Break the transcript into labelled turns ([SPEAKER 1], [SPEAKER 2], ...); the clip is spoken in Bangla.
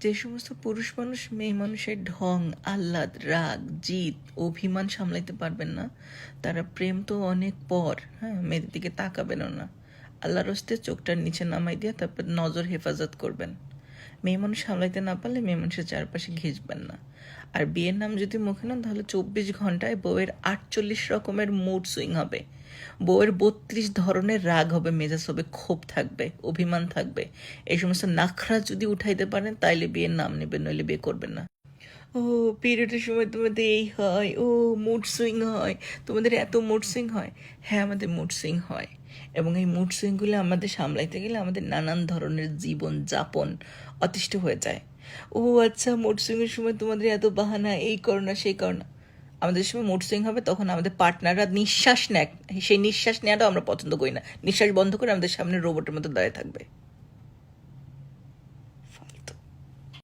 [SPEAKER 1] যে সমস্ত পুরুষ মানুষ মেয়ে মানুষের ঢং, আহ্লাদ, রাগ, জিদ, অভিমান সামলাইতে পারবেন না, তারা প্রেম তো অনেক পর, হ্যাঁ, মেয়েদের দিকে তাকাবেনও না। আল্লাহর হস্তে চোখটার নিচে নামাই দিয়ে তারপর নজর হেফাজত করবেন। মেয়ে মানুষ সামলাইতে না পারলে মেয়ে মানুষের চারপাশে ঘেঁচবেন না। আর বিয়ের নাম যদি মুখে নেন তাহলে 24 ঘন্টায় বউয়ের 48 রকমের মুড সুইং হবে, বউয়ের 32 ধরনের রাগ হবে, মেজাজ হবে, ক্ষোভ থাকবে, অভিমান থাকবে। এই সমস্ত নাখরা যদি উঠাইতে পারেন তাইলে বিয়ের নাম নেবেন, নইলে বিয়ে করবেন না। ও, পিরিয়ডের সময় তোমাদের এই হয়, ও মুড সুইং হয়, তোমাদের এত মুড সুইং হয়। হ্যাঁ, আমাদের মুড সুইং হয়, এবং এই মুড সুইংগুলো আমাদের সামলাইতে গেলে আমাদের নানান ধরনের জীবন যাপন অতিষ্ঠ হয়ে যায়। ও আচ্ছা, মুড সুইংয়ের সময় তোমাদের এত বাহানা, এই করো না সেই করো না। আমাদের সময় মুড সুইং হবে তখন আমাদের পার্টনাররা নিঃশ্বাস নেয়, সেই নিঃশ্বাস নেওয়াটাও আমরা পছন্দ করি না। নিঃশ্বাস বন্ধ করে আমাদের সামনে রোবটের মতো দাঁড়িয়ে থাকবে।